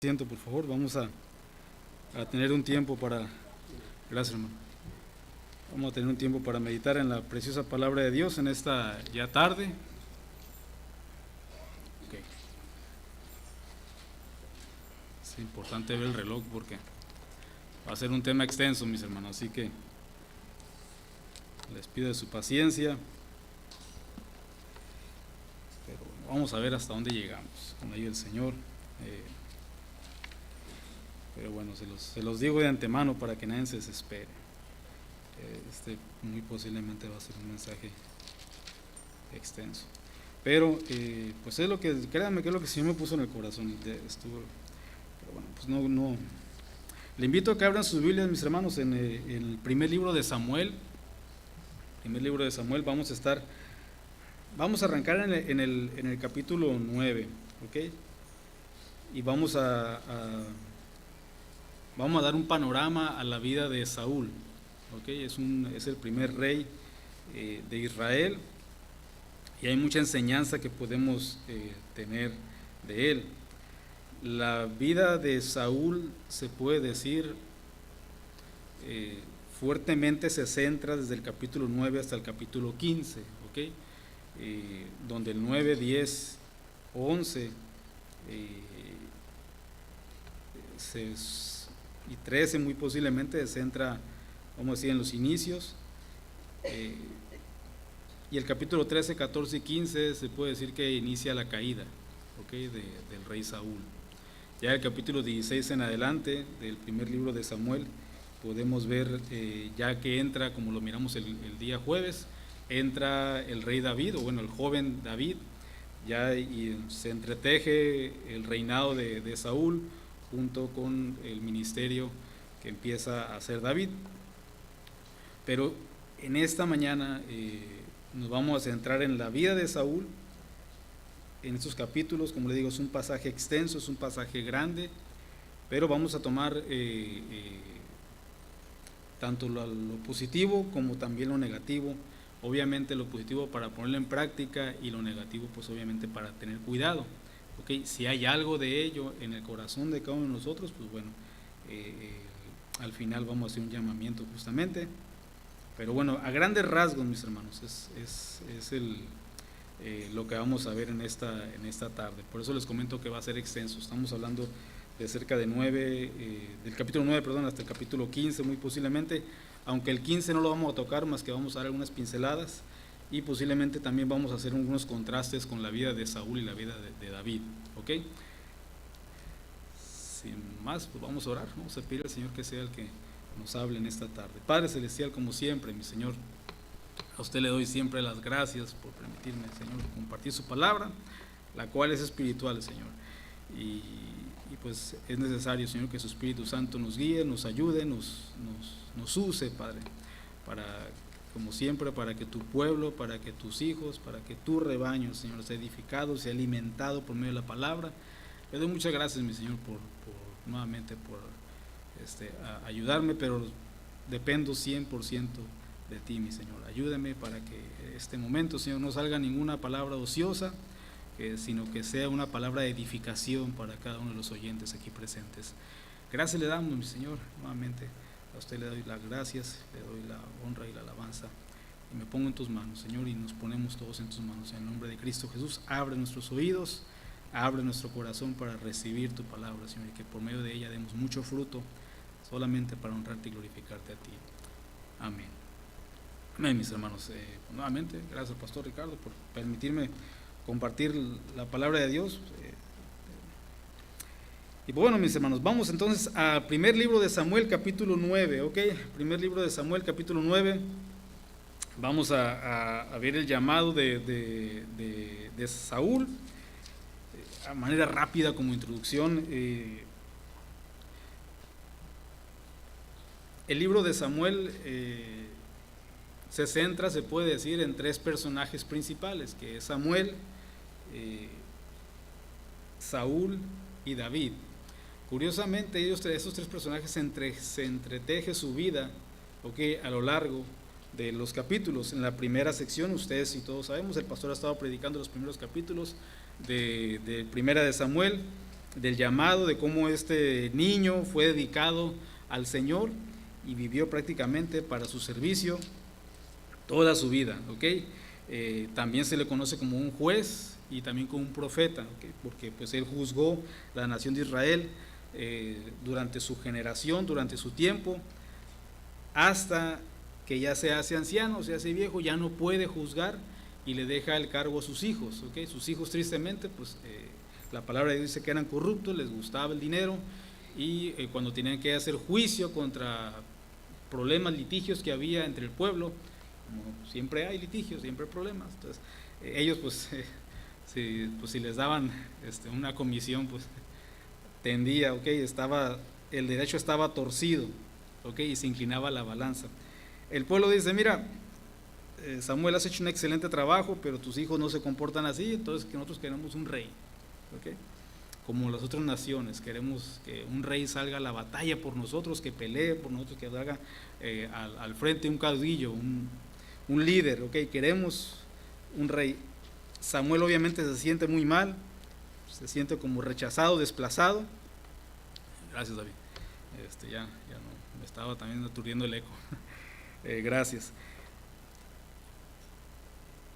Siento, por favor, vamos a tener un tiempo para, gracias hermano, vamos a tener un tiempo para meditar en la preciosa palabra de Dios en esta ya tarde. Okay. Es importante ver el reloj porque va a ser un tema extenso, mis hermanos, así que les pido de su paciencia, pero vamos a ver hasta dónde llegamos con ayuda del Señor. Pero bueno, se los digo de antemano para que nadie se desespere. Muy posiblemente va a ser un mensaje extenso. Pero pues es lo que, créanme que es lo que el Señor me puso en el corazón. Pero bueno, pues no. Le invito a que abran sus Biblias, mis hermanos, en el primer libro de Samuel. Primer libro de Samuel, vamos a arrancar en el capítulo 9, ¿ok? Y vamos a dar un panorama a la vida de Saúl, ¿okay? Es el primer rey de Israel y hay mucha enseñanza que podemos tener de él. La vida de Saúl, se puede decir, fuertemente se centra desde el capítulo 9 hasta el capítulo 15, ¿okay? Donde el 9, 10, 11 y 13 muy posiblemente se centra, vamos a decir, en los inicios, y el capítulo 13, 14 y 15 se puede decir que inicia la caída, ¿okay? del rey Saúl. Ya el capítulo 16 en adelante del primer libro de Samuel podemos ver ya que entra, como lo miramos el día jueves, entra el rey David, o bueno, el joven David, ya y se entreteje el reinado de Saúl junto con el ministerio que empieza a hacer David. Pero en esta mañana nos vamos a centrar en la vida de Saúl, en estos capítulos. Como le digo, es un pasaje extenso, es un pasaje grande, pero vamos a tomar tanto lo positivo como también lo negativo. Obviamente lo positivo para ponerlo en práctica y lo negativo pues obviamente para tener cuidado. Okay, si hay algo de ello en el corazón de cada uno de nosotros, pues bueno, al final vamos a hacer un llamamiento justamente. Pero bueno, a grandes rasgos, mis hermanos, es lo que vamos a ver en esta tarde. Por eso les comento que va a ser extenso. Estamos hablando de cerca de del capítulo 9, perdón, hasta el capítulo 15 muy posiblemente, aunque el 15 no lo vamos a tocar, más que vamos a dar algunas pinceladas. Y posiblemente también vamos a hacer algunos contrastes con la vida de Saúl y la vida de David, ¿ok? Sin más, pues vamos a orar, vamos a pedir al Señor que sea el que nos hable en esta tarde. Padre Celestial, como siempre, mi Señor, a usted le doy siempre las gracias por permitirme, Señor, compartir su palabra, la cual es espiritual, Señor. Y pues es necesario, Señor, que su Espíritu Santo nos guíe, nos ayude, nos use, Padre, como siempre, para que tu pueblo, para que tus hijos, para que tu rebaño, Señor, sea edificado, sea alimentado por medio de la palabra. Le doy muchas gracias, mi Señor, nuevamente por ayudarme, pero dependo 100% de ti, mi Señor. Ayúdame para que este momento, Señor, no salga ninguna palabra ociosa, sino que sea una palabra de edificación para cada uno de los oyentes aquí presentes. Gracias le damos, mi Señor, nuevamente. A usted le doy las gracias, le doy la honra y la alabanza y me pongo en tus manos, Señor, y nos ponemos todos en tus manos. En el nombre de Cristo Jesús, abre nuestros oídos, abre nuestro corazón para recibir tu palabra, Señor, y que por medio de ella demos mucho fruto solamente para honrarte y glorificarte a ti. Amén. Amén, mis hermanos. Nuevamente, gracias al pastor Ricardo por permitirme compartir la palabra de Dios. Y bueno, mis hermanos, vamos entonces al primer libro de Samuel, capítulo 9, ¿ok? Primer libro de Samuel, capítulo 9. Vamos a ver el llamado de Saúl, a manera rápida como introducción. El libro de Samuel se centra, se puede decir, en tres personajes principales, que es Samuel, Saúl y David. Curiosamente, esos tres personajes se entreteje su vida, ¿okay? A lo largo de los capítulos. En la primera sección, ustedes y todos sabemos, el pastor ha estado predicando los primeros capítulos de Primera de Samuel. del llamado, de cómo este niño fue dedicado al Señor y vivió prácticamente para su servicio toda su vida, ¿ok? También se le conoce como un juez y también como un profeta, ¿okay? Porque pues él juzgó la nación de Israel durante su generación, durante su tiempo, hasta que ya se hace anciano, se hace viejo, ya no puede juzgar y le deja el cargo a sus hijos, ¿okay? Sus hijos tristemente, pues la palabra de Dios dice que eran corruptos, les gustaba el dinero y cuando tenían que hacer juicio contra problemas, litigios que había entre el pueblo, como siempre hay litigios, siempre hay problemas, entonces ellos pues, si les daban una comisión, pues tendía, ¿okay? El derecho estaba torcido, ¿okay? Y se inclinaba la balanza. El pueblo dice, mira, Samuel, has hecho un excelente trabajo, pero tus hijos no se comportan así, entonces que nosotros queremos un rey, ¿okay? Como las otras naciones, queremos que un rey salga a la batalla por nosotros, que pelee por nosotros, que haga al frente un caudillo, un líder, ¿okay? Queremos un rey. Samuel obviamente se siente muy mal, se siente como rechazado, desplazado. Gracias, David. Ya no, me estaba también aturdiendo el eco. Gracias.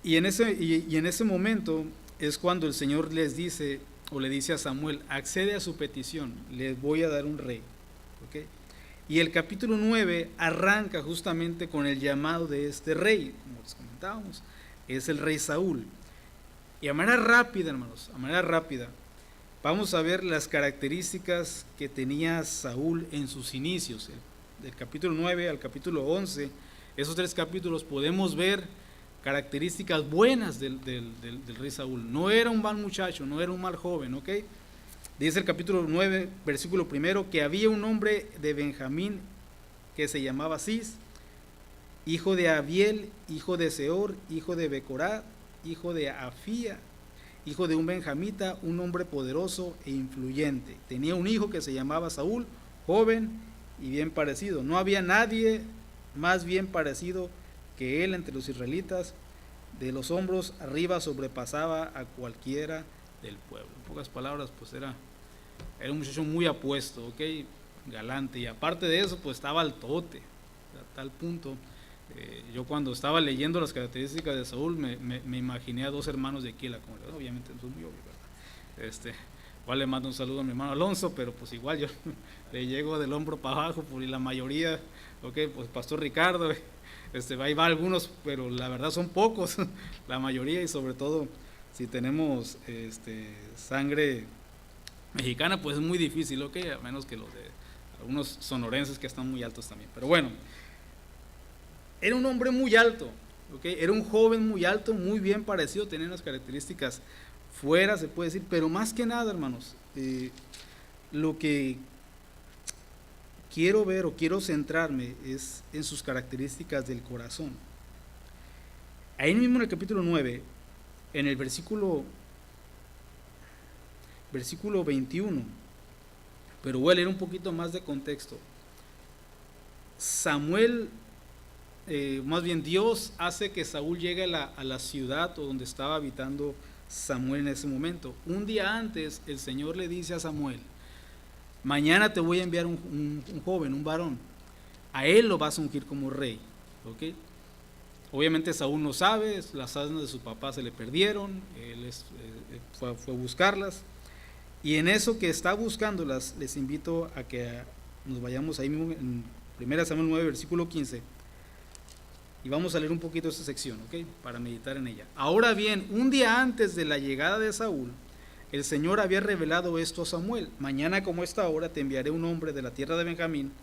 Y en ese momento es cuando el Señor les dice, o le dice a Samuel, accede a su petición, les voy a dar un rey. ¿Okay? Y el capítulo 9 arranca justamente con el llamado de este rey, como les comentábamos, es el rey Saúl. Y a manera rápida, hermanos, a manera rápida, vamos a ver las características que tenía Saúl en sus inicios. Del capítulo 9 al capítulo 11, esos 3 capítulos podemos ver características buenas del rey Saúl. No era un mal muchacho, no era un mal joven, ¿ok? Dice el capítulo 9, versículo 1, que había un hombre de Benjamín que se llamaba Cis, hijo de Abiel, hijo de Seor, hijo de Becorat, hijo de Afía, hijo de un benjamita, un hombre poderoso e influyente. Tenía un hijo que se llamaba Saúl, joven y bien parecido. No había nadie más bien parecido que él entre los israelitas. De los hombros arriba sobrepasaba a cualquiera del pueblo. En pocas palabras, pues era un muchacho muy apuesto, ¿ok? Galante, y aparte de eso, pues estaba altote, a tal punto. Yo cuando estaba leyendo las características de Saúl me imaginé a 2 hermanos de Aquila, como obviamente no es muy obvio, ¿verdad? Igual le mando un saludo a mi hermano Alonso, pero pues igual yo le llego del hombro para abajo, por la mayoría, ok, pues Pastor Ricardo, ahí va algunos, pero la verdad son pocos, la mayoría, y sobre todo si tenemos sangre mexicana, pues es muy difícil, ok, a menos que los de algunos sonorenses que están muy altos también, pero bueno. Era un hombre muy alto, ¿okay? Era un joven muy alto, muy bien parecido, tenía unas características fuera, se puede decir, pero más que nada, hermanos, lo que quiero ver o quiero centrarme es en sus características del corazón. Ahí mismo en el capítulo 9, en el versículo 21, pero voy a leer un poquito más de contexto. Más bien Dios hace que Saúl llegue a la ciudad o donde estaba habitando Samuel en ese momento. Un día antes el Señor le dice a Samuel, mañana te voy a enviar un joven, un varón, a él lo vas a ungir como rey, ¿ok? Obviamente Saúl no sabe, las asnas de su papá se le perdieron, él fue a buscarlas, y en eso que está buscándolas, les invito a que nos vayamos ahí mismo en 1 Samuel 9, versículo 15, y vamos a leer un poquito esta sección, ¿ok? Para meditar en ella. Ahora bien, un día antes de la llegada de Saúl, el Señor había revelado esto a Samuel. Mañana como esta hora te enviaré un hombre de la tierra de Benjamín,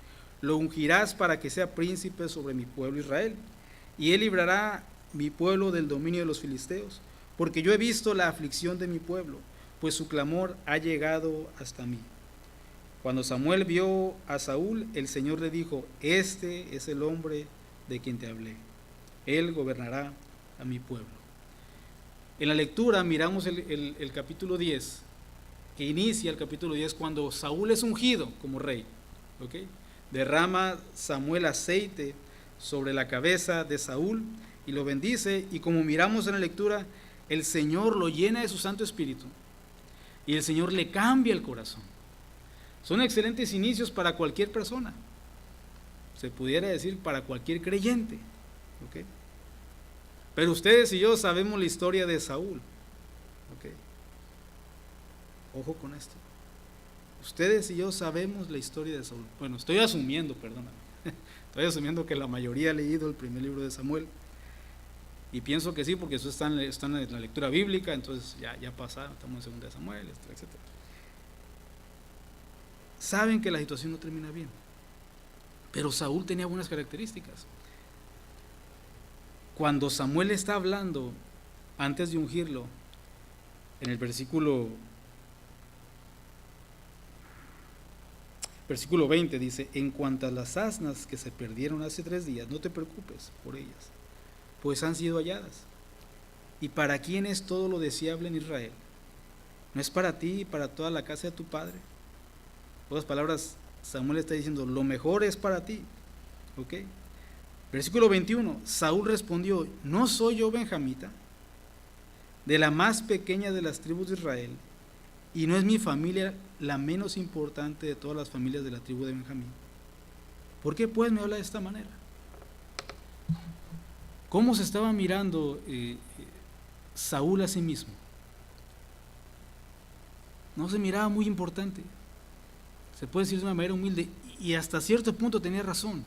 lo ungirás para que sea príncipe sobre mi pueblo Israel, y él librará mi pueblo del dominio de los filisteos, porque yo he visto la aflicción de mi pueblo, pues su clamor ha llegado hasta mí. Cuando Samuel vio a Saúl, el Señor le dijo, este es el hombre de quien te hablé. Él gobernará a mi pueblo. En la lectura miramos el capítulo 10, que inicia el capítulo 10 cuando Saúl es ungido como rey. ¿Okay? Derrama Samuel aceite sobre la cabeza de Saúl y lo bendice, y como miramos en la lectura, el Señor lo llena de su Santo Espíritu. y el Señor le cambia el corazón. Son excelentes inicios para cualquier persona, se pudiera decir para cualquier creyente, ¿ok? Pero ustedes y yo sabemos la historia de Saúl, ¿ok? Ojo con esto. Ustedes y yo sabemos la historia de Saúl. Bueno, estoy asumiendo, perdóname, estoy asumiendo que la mayoría ha leído el primer libro de Samuel, y pienso que sí, porque eso está en la lectura bíblica, entonces ya pasaron, estamos en segunda de Samuel, etc. Saben que la situación no termina bien, pero Saúl tenía buenas características. Cuando Samuel está hablando, antes de ungirlo, en el versículo 20 dice: en cuanto a las asnas que se perdieron hace 3 días, no te preocupes por ellas, pues han sido halladas. ¿Y para quién es todo lo deseable en Israel? ¿No es para ti y para toda la casa de tu padre? En otras palabras, Samuel está diciendo, lo mejor es para ti, ¿ok? Versículo 21, Saúl respondió: ¿no soy yo benjamita, de la más pequeña de las tribus de Israel, y no es mi familia la menos importante de todas las familias de la tribu de Benjamín? ¿Por qué pues me habla de esta manera? ¿Cómo se estaba mirando Saúl a sí mismo? No se miraba muy importante, se puede decir de una manera humilde, y hasta cierto punto tenía razón.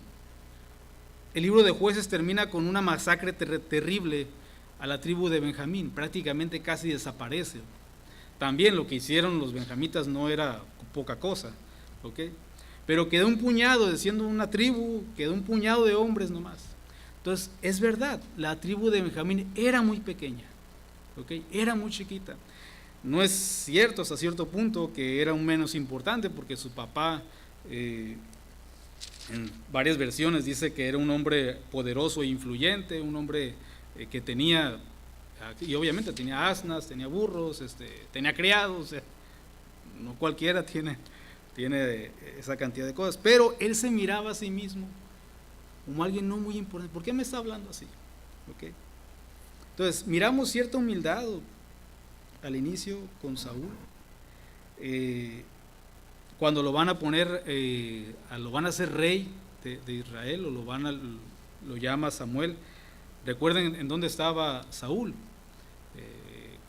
El libro de Jueces termina con una masacre terrible a la tribu de Benjamín, prácticamente casi desaparece. También lo que hicieron los benjamitas no era poca cosa, ¿ok? Pero quedó un puñado, siendo una tribu, quedó un puñado de hombres nomás. Entonces, es verdad, la tribu de Benjamín era muy pequeña, ¿ok? Era muy chiquita. No es cierto hasta cierto punto que era un menos importante, porque su papá, en varias versiones dice que era un hombre poderoso e influyente, un hombre que tenía, y obviamente tenía asnas, tenía burros, tenía criados, o sea, no cualquiera tiene esa cantidad de cosas, pero él se miraba a sí mismo como alguien no muy importante. ¿Por qué me está hablando así? ¿Okay? Entonces, miramos cierta humildad al inicio con Saúl. Cuando lo van a poner, lo van a hacer rey de Israel, o lo llama Samuel. Recuerden en dónde estaba Saúl.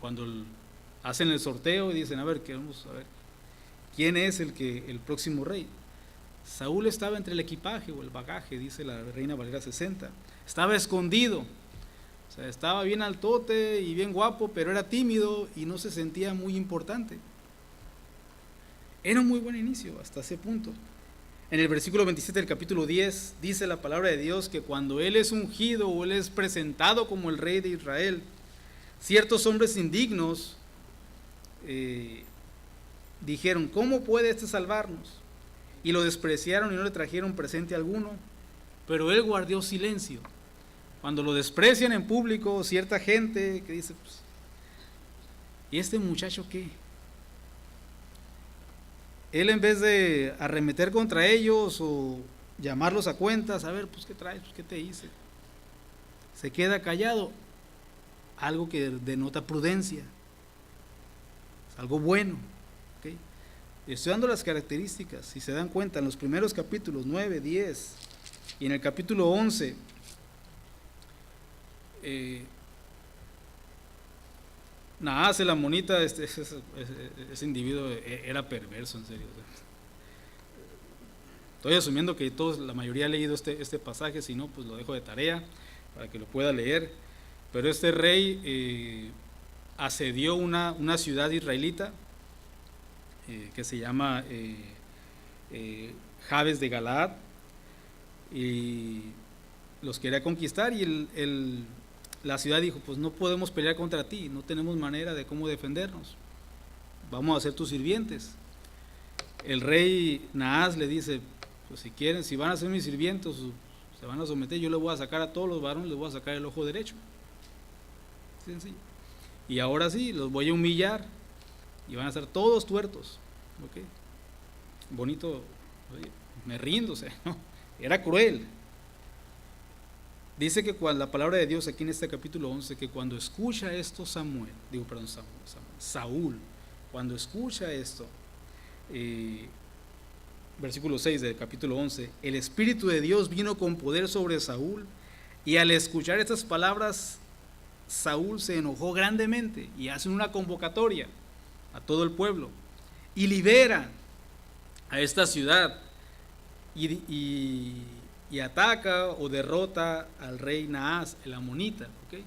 Cuando hacen el sorteo y dicen, vamos a ver, ¿quién es el próximo rey? Saúl estaba entre el equipaje o el bagaje, dice la Reina Valera 60. Estaba escondido, o sea, estaba bien altote y bien guapo, pero era tímido y no se sentía muy importante. Era un muy buen inicio hasta ese punto. En el versículo 27 del capítulo 10 dice la palabra de Dios que cuando él es ungido o él es presentado como el rey de Israel, ciertos hombres indignos dijeron, ¿cómo puede este salvarnos? Y lo despreciaron y no le trajeron presente alguno, pero él guardó silencio. Cuando lo desprecian en público, cierta gente que dice, pues, ¿y este muchacho qué? Él, en vez de arremeter contra ellos o llamarlos a cuentas, a ver, pues ¿qué traes? Pues, ¿qué te hice? Se queda callado, algo que denota prudencia, es algo bueno, ¿okay? Estoy dando las características, si se dan cuenta, en los primeros capítulos 9, 10 y en el capítulo 11, Naas el amonita, ese individuo era perverso, en serio. Estoy asumiendo que la mayoría ha leído este pasaje, si no, pues lo dejo de tarea para que lo pueda leer. Pero este rey asedió una ciudad israelita que se llama Jabes de Galaad, y los quería conquistar, y la ciudad dijo, pues no podemos pelear contra ti, no tenemos manera de cómo defendernos, vamos a ser tus sirvientes. El rey Naas le dice, pues si quieren, si van a ser mis sirvientes, se van a someter, yo les voy a sacar a todos los varones, les voy a sacar el ojo derecho. Sencillo. Y ahora sí, los voy a humillar y van a ser todos tuertos. ¿Okay? Bonito, oye, me rindo, o sea, no, era cruel. Dice que cuando la palabra de Dios aquí en este capítulo 11, que cuando escucha esto Saúl, cuando escucha esto, versículo 6 del capítulo 11, el Espíritu de Dios vino con poder sobre Saúl, y al escuchar estas palabras, Saúl se enojó grandemente y hace una convocatoria a todo el pueblo y libera a esta ciudad y ataca o derrota al rey Naas, el amonita. ¿Okay?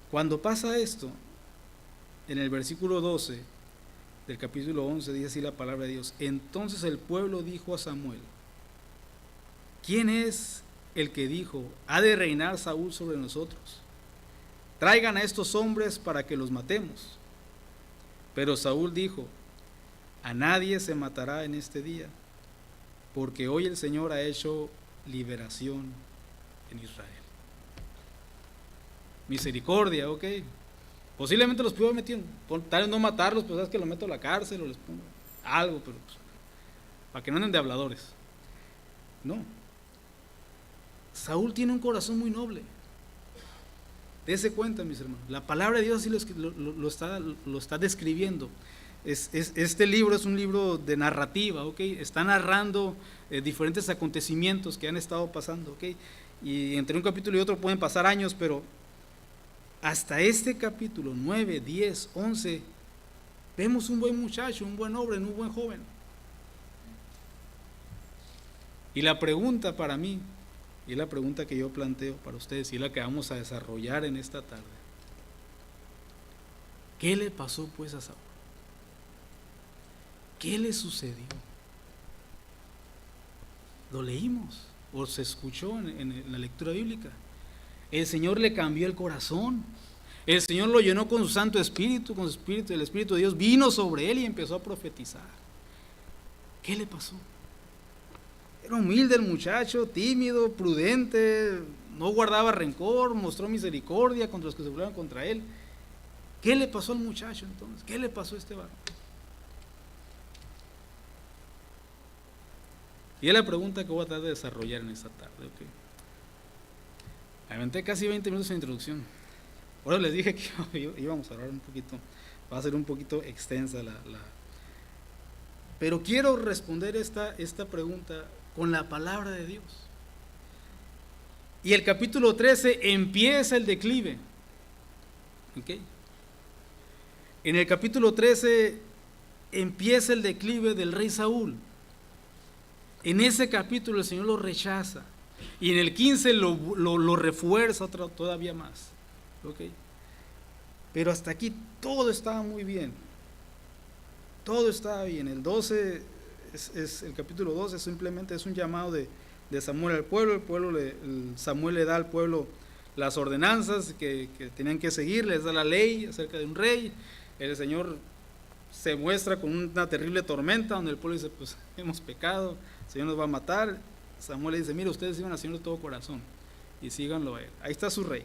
Cuando pasa esto, en el versículo 12 del capítulo 11 dice así la palabra de Dios: entonces el pueblo dijo a Samuel: ¿quién es el que dijo, ha de reinar Saúl sobre nosotros? Traigan a estos hombres para que los matemos. Pero Saúl dijo: a nadie se matará en este día, porque hoy el Señor ha hecho liberación en Israel. Misericordia, ok. Posiblemente los pudo haber metido, tal vez no matarlos, pero sabes que los meto a la cárcel o les pongo algo, pero pues, para que no anden de habladores. No. Saúl tiene un corazón muy noble. Dese cuenta, mis hermanos. La palabra de Dios así lo está describiendo. Este libro es un libro de narrativa, ¿ok? Está narrando diferentes acontecimientos que han estado pasando, ¿ok? Y entre un capítulo y otro pueden pasar años, pero hasta este capítulo 9, 10, 11, vemos un buen muchacho, un buen hombre, un buen joven. Y la pregunta para mí, y la pregunta que yo planteo para ustedes, y la que vamos a desarrollar en esta tarde: ¿qué le pasó pues a Saúl? ¿Qué le sucedió? Lo leímos o se escuchó en la lectura bíblica. El Señor le cambió el corazón. El Señor lo llenó con su Santo Espíritu, con su Espíritu. El Espíritu de Dios vino sobre él y empezó a profetizar. ¿Qué le pasó? Era humilde el muchacho, tímido, prudente, no guardaba rencor, mostró misericordia contra los que se burlaban contra él. ¿Qué le pasó al muchacho entonces? ¿Qué le pasó a este varón? Y es la pregunta que voy a tratar de desarrollar en esta tarde. ¿Okay? Aventé casi 20 minutos en introducción. Ahora les dije que íbamos a hablar un poquito, va a ser un poquito extensa pero quiero responder esta pregunta con la palabra de Dios. Y el capítulo 13 empieza el declive. ¿Okay? En el capítulo 13 empieza el declive del rey Saúl. En ese capítulo el Señor lo rechaza. Y en el 15 lo refuerza todavía más. ¿Okay? Pero hasta aquí todo estaba muy bien. Todo estaba bien. El 12 el capítulo 12 simplemente es un llamado de Samuel al pueblo. Samuel le da al pueblo las ordenanzas que tenían que seguir, les da la ley acerca de un rey. El Señor se muestra con una terrible tormenta donde el pueblo dice: pues hemos pecado, el Señor nos va a matar. Samuel le dice: mira, ustedes sigan al Señor de todo corazón y síganlo a él. Ahí está su rey.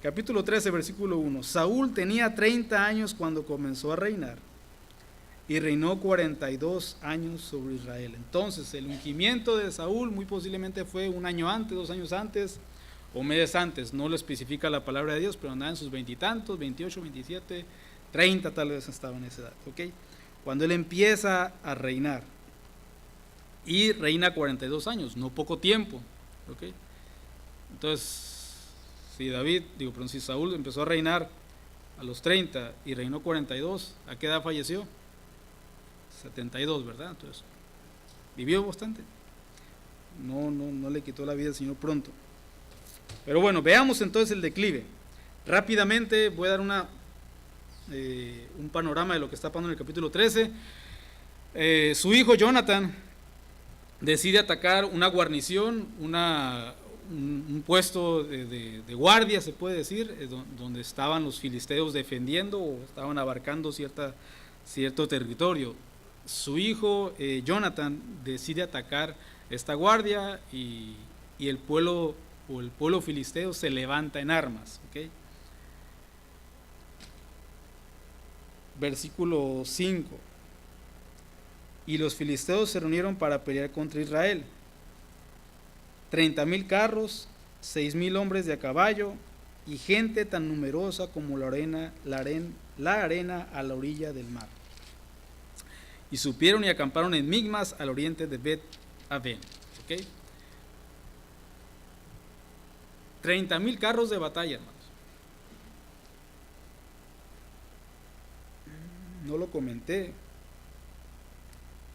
Capítulo 13, versículo 1. Saúl tenía 30 años cuando comenzó a reinar y reinó 42 años sobre Israel. Entonces el ungimiento de Saúl muy posiblemente fue un año antes, 2 años antes o meses antes. No lo especifica la palabra de Dios, pero andaba en sus veintitantos, 28, 27, 30 tal vez estaba en esa edad. ¿Okay? Cuando él empieza a reinar, y reina 42 años, no poco tiempo. ¿Okay? Entonces, si Saúl empezó a reinar a los 30 y reinó 42, ¿a qué edad falleció? 72, ¿verdad? Entonces, vivió bastante. No le quitó la vida al Señor pronto. Pero bueno, veamos entonces el declive. Rápidamente voy a dar un panorama de lo que está pasando en el capítulo 13. Su hijo Jonathan decide atacar una guarnición, un puesto de guardia, se puede decir, donde estaban los filisteos defendiendo o estaban abarcando cierto territorio. Su hijo Jonathan decide atacar esta guardia y el pueblo filisteo se levanta en armas. ¿Okay? Versículo 5. Y los filisteos se reunieron para pelear contra Israel. 30,000 carros, 6,000 hombres de a caballo y gente tan numerosa como la arena a la orilla del mar. Y supieron y acamparon en Migmas, al oriente de Bet-Aven. ¿Okay? 30,000 carros de batalla, hermanos. No lo comenté,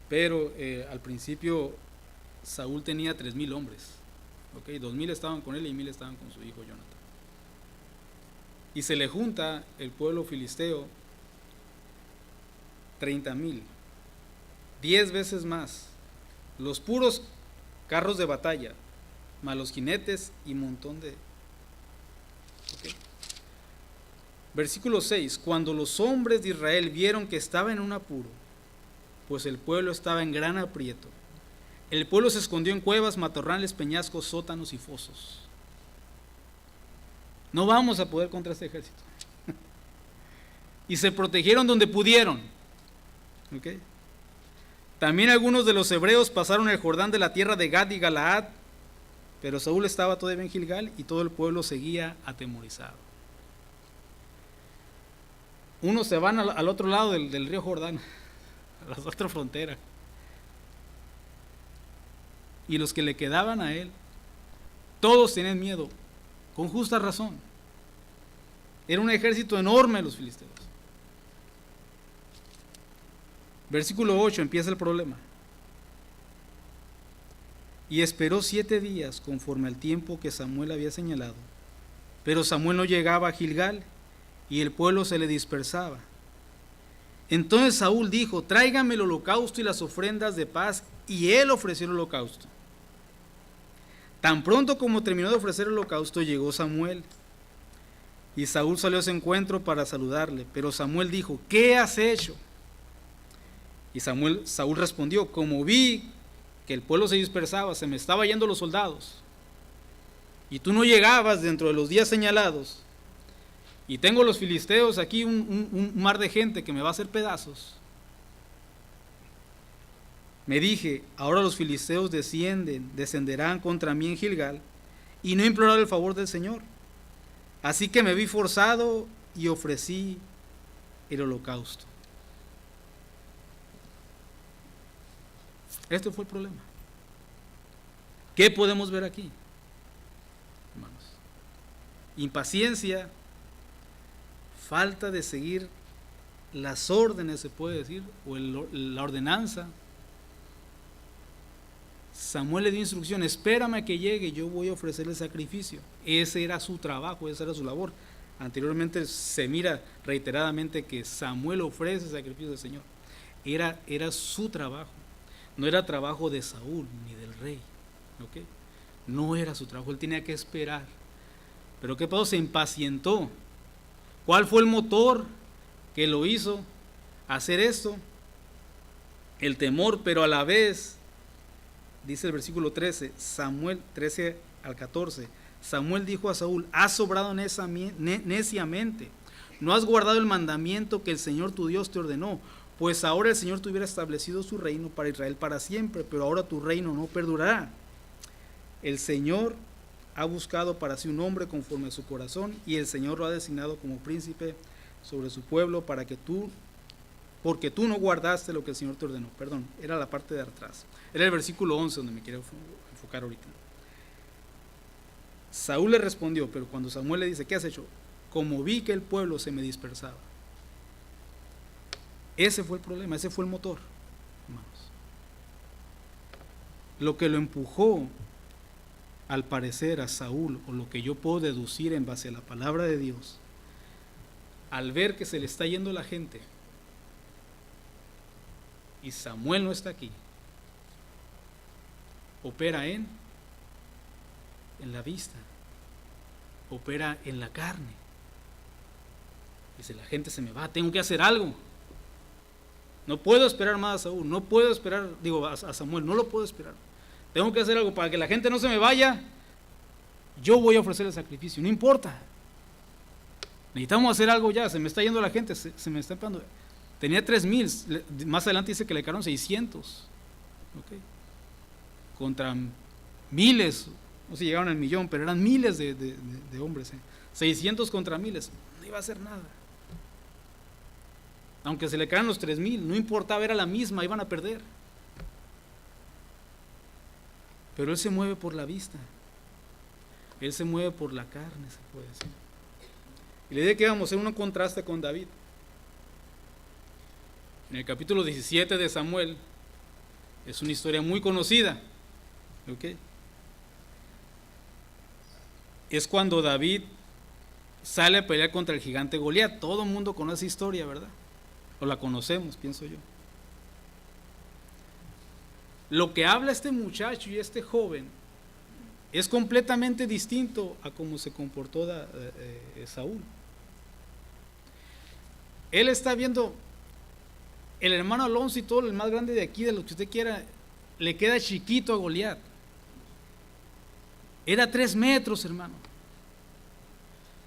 pero al principio Saúl tenía 3,000 hombres. ¿Okay? 2,000 estaban con él y 1,000 estaban con su hijo Jonathan. Y se le junta el pueblo filisteo 30,000, 10 veces más, los puros carros de batalla, más los jinetes y montón de... ¿Okay? Versículo 6, cuando los hombres de Israel vieron que estaba en un apuro, pues el pueblo estaba en gran aprieto, el pueblo se escondió en cuevas, matorrales, peñascos, sótanos y fosos. No vamos a poder contra este ejército. Y se protegieron donde pudieron. ¿Okay? También algunos de los hebreos pasaron el Jordán de la tierra de Gad y Galaad, pero Saúl estaba todavía en Gilgal y todo el pueblo seguía atemorizado. Unos se van al otro lado del río Jordán, a la otra frontera. Y los que le quedaban a él, todos tenían miedo, con justa razón. Era un ejército enorme los filisteos. Versículo 8, empieza el problema. Y esperó 7 días conforme al tiempo que Samuel había señalado. Pero Samuel no llegaba a Gilgal y el pueblo se le dispersaba. Entonces Saúl dijo: tráigame el holocausto y las ofrendas de paz, y él ofreció el holocausto. Tan pronto como terminó de ofrecer el holocausto, llegó Samuel. Y Saúl salió a su encuentro para saludarle. Pero Samuel dijo: ¿qué has hecho? Y Saúl respondió: como vi que el pueblo se dispersaba, se me estaba yendo los soldados, y tú no llegabas dentro de los días señalados, y tengo los filisteos aquí, un mar de gente que me va a hacer pedazos, me dije: ahora los filisteos descenderán contra mí en Gilgal, y no he implorado el favor del Señor. Así que me vi forzado y ofrecí el holocausto. Este fue el problema. ¿Qué podemos ver aquí, hermanos? Impaciencia, falta de seguir las órdenes, se puede decir, o la ordenanza. Samuel le dio instrucción: espérame a que llegue, yo voy a ofrecerle sacrificio. Ese era su trabajo, esa era su labor. Anteriormente se mira reiteradamente que Samuel ofrece sacrificio al Señor. Era su trabajo. No era trabajo de Saúl ni del rey. ¿Okay? No era su trabajo, él tenía que esperar. Pero ¿qué pasó? Se impacientó. ¿Cuál fue el motor que lo hizo hacer esto? El temor, pero a la vez, dice el versículo 13, Samuel 13 al 14, Samuel dijo a Saúl: has sobrado neciamente, no has guardado el mandamiento que el Señor tu Dios te ordenó, pues ahora el Señor te hubiera establecido su reino para Israel para siempre, pero ahora tu reino no perdurará. El Señor ha buscado para sí un hombre conforme a su corazón, y el Señor lo ha designado como príncipe sobre su pueblo, porque tú no guardaste lo que el Señor te ordenó. Perdón, era la parte de atrás. Era el versículo 11 donde me quiero enfocar ahorita. Saúl le respondió, pero cuando Samuel le dice: ¿qué has hecho? Como vi que el pueblo se me dispersaba. Ese fue el problema, ese fue el motor, hermanos. Lo que lo empujó, al parecer, a Saúl, o lo que yo puedo deducir en base a la palabra de Dios, al ver que se le está yendo la gente y Samuel no está aquí, opera en la vista, opera en la carne. Dice: la gente se me va, tengo que hacer algo. No puedo esperar más a Saúl, no puedo esperar, a Samuel, no lo puedo esperar. Tengo que hacer algo para que la gente no se me vaya. Yo voy a ofrecer el sacrificio, no importa. Necesitamos hacer algo ya, se me está yendo la gente, se me está empezando. Tenía 3,000, más adelante dice que le quedaron 600. ¿Okay? Contra miles, no sé si llegaron al 1,000,000, pero eran miles de hombres. 600 contra 1000, no iba a hacer nada. Aunque se le caen los 3000, no importaba, era la misma, iban a perder. Pero él se mueve por la vista, él se mueve por la carne, se puede decir. Y le dije que íbamos a hacer un contraste con David. En el capítulo 17 de Samuel, es una historia muy conocida, ¿ok? Es cuando David sale a pelear contra el gigante Goliat. Todo el mundo conoce esa historia, ¿verdad? O la conocemos, pienso yo. Lo que habla este muchacho y este joven es completamente distinto a cómo se comportó Saúl. Él está viendo, el hermano Alonso y todo, el más grande de aquí, de lo que usted quiera, le queda chiquito a Goliat. Era 3 metros, hermano.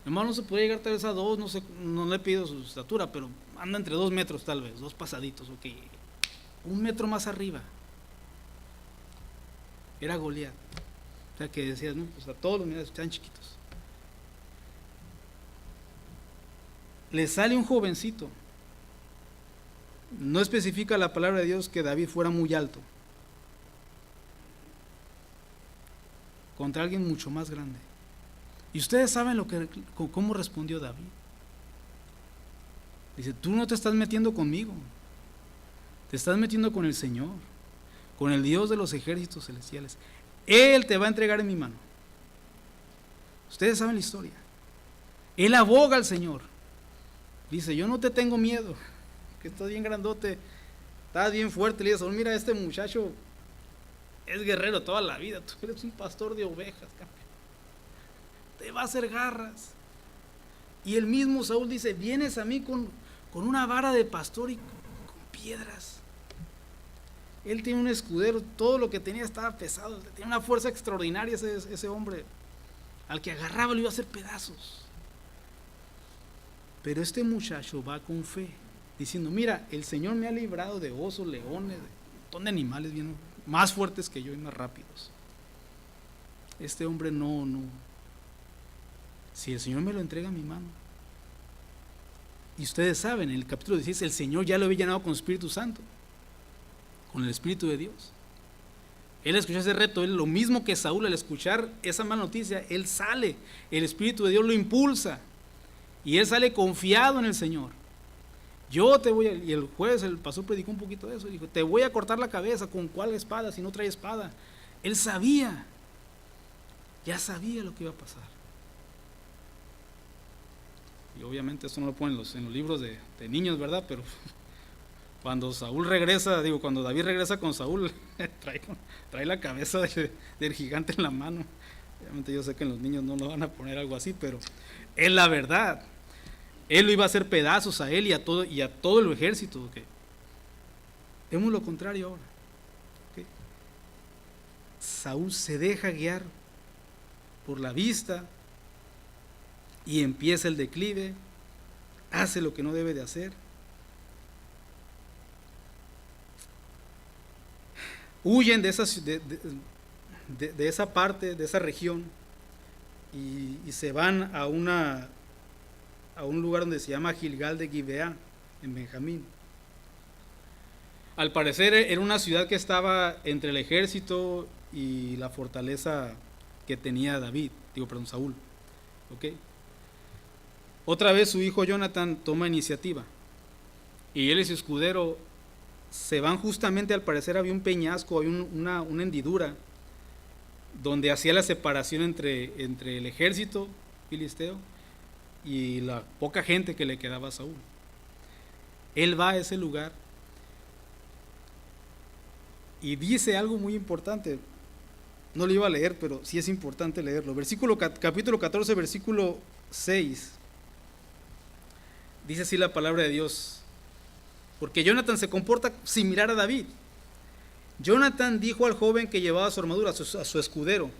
Hermano, no se puede llegar tal vez a 2, no sé, no le he pedido su estatura, pero anda entre 2 metros tal vez, 2 pasaditos, ok. 1 metro más arriba. Era Goliat. O sea que decías, no, pues a todos los miras están chiquitos. Le sale un jovencito. No especifica la palabra de Dios que David fuera muy alto. Contra alguien mucho más grande. Y ustedes saben cómo respondió David. Dice, tú no te estás metiendo conmigo, te estás metiendo con el Señor, con el Dios de los ejércitos celestiales. Él te va a entregar en mi mano. Ustedes saben la historia. Él aboga al Señor. Dice, yo no te tengo miedo, que estás bien grandote, estás bien fuerte. Le dice, mira, este muchacho es guerrero toda la vida, tú eres un pastor de ovejas, campeón. Te va a hacer garras. Y el mismo Saúl dice, vienes a mí con una vara de pastor y con piedras. Él tiene un escudero, todo lo que tenía estaba pesado, tenía una fuerza extraordinaria ese hombre. Al que agarraba lo iba a hacer pedazos. Pero este muchacho va con fe, diciendo, mira, el Señor me ha librado de osos, leones, de un montón de animales bien, más fuertes que yo y más rápidos. Este hombre no. Si el Señor me lo entrega a mi mano. Y ustedes saben, en el capítulo 16, el Señor ya lo había llenado con Espíritu Santo, con el Espíritu de Dios. Él escuchó ese reto, lo mismo que Saúl, al escuchar esa mala noticia, él sale, el Espíritu de Dios lo impulsa, y él sale confiado en el Señor. Yo te voy a, y el jueves el pastor predicó un poquito de eso, dijo, te voy a cortar la cabeza. ¿Con cuál espada? Si no trae espada. Él sabía, ya sabía lo que iba a pasar. Y obviamente esto no lo ponen en los libros de niños, ¿verdad? Pero cuando Saúl regresa, cuando David regresa con Saúl, trae la cabeza del gigante en la mano. Obviamente yo sé que en los niños no lo van a poner algo así, pero es la verdad. Él lo iba a hacer pedazos a él y a todo el ejército. ¿Okay? Vemos lo contrario ahora. ¿Okay? Saúl se deja guiar por la vista y empieza el declive, hace lo que no debe de hacer. Huyen de esa parte, de esa región, y se van a un lugar donde se llama Gilgal de Gibeá, en Benjamín. Al parecer era una ciudad que estaba entre el ejército y la fortaleza que tenía Saúl. ¿Okay? Otra vez su hijo Jonathan toma iniciativa, y él y su escudero se van justamente, al parecer había un peñasco, había una hendidura donde hacía la separación entre el ejército filisteo y la poca gente que le quedaba a Saúl. Él va a ese lugar y dice algo muy importante. No lo iba a leer, pero sí es importante leerlo. Capítulo 14, versículo 6. Dice así la palabra de Dios. Porque Jonathan se comporta similar a David. Jonathan dijo al joven que llevaba su armadura, a su escudero,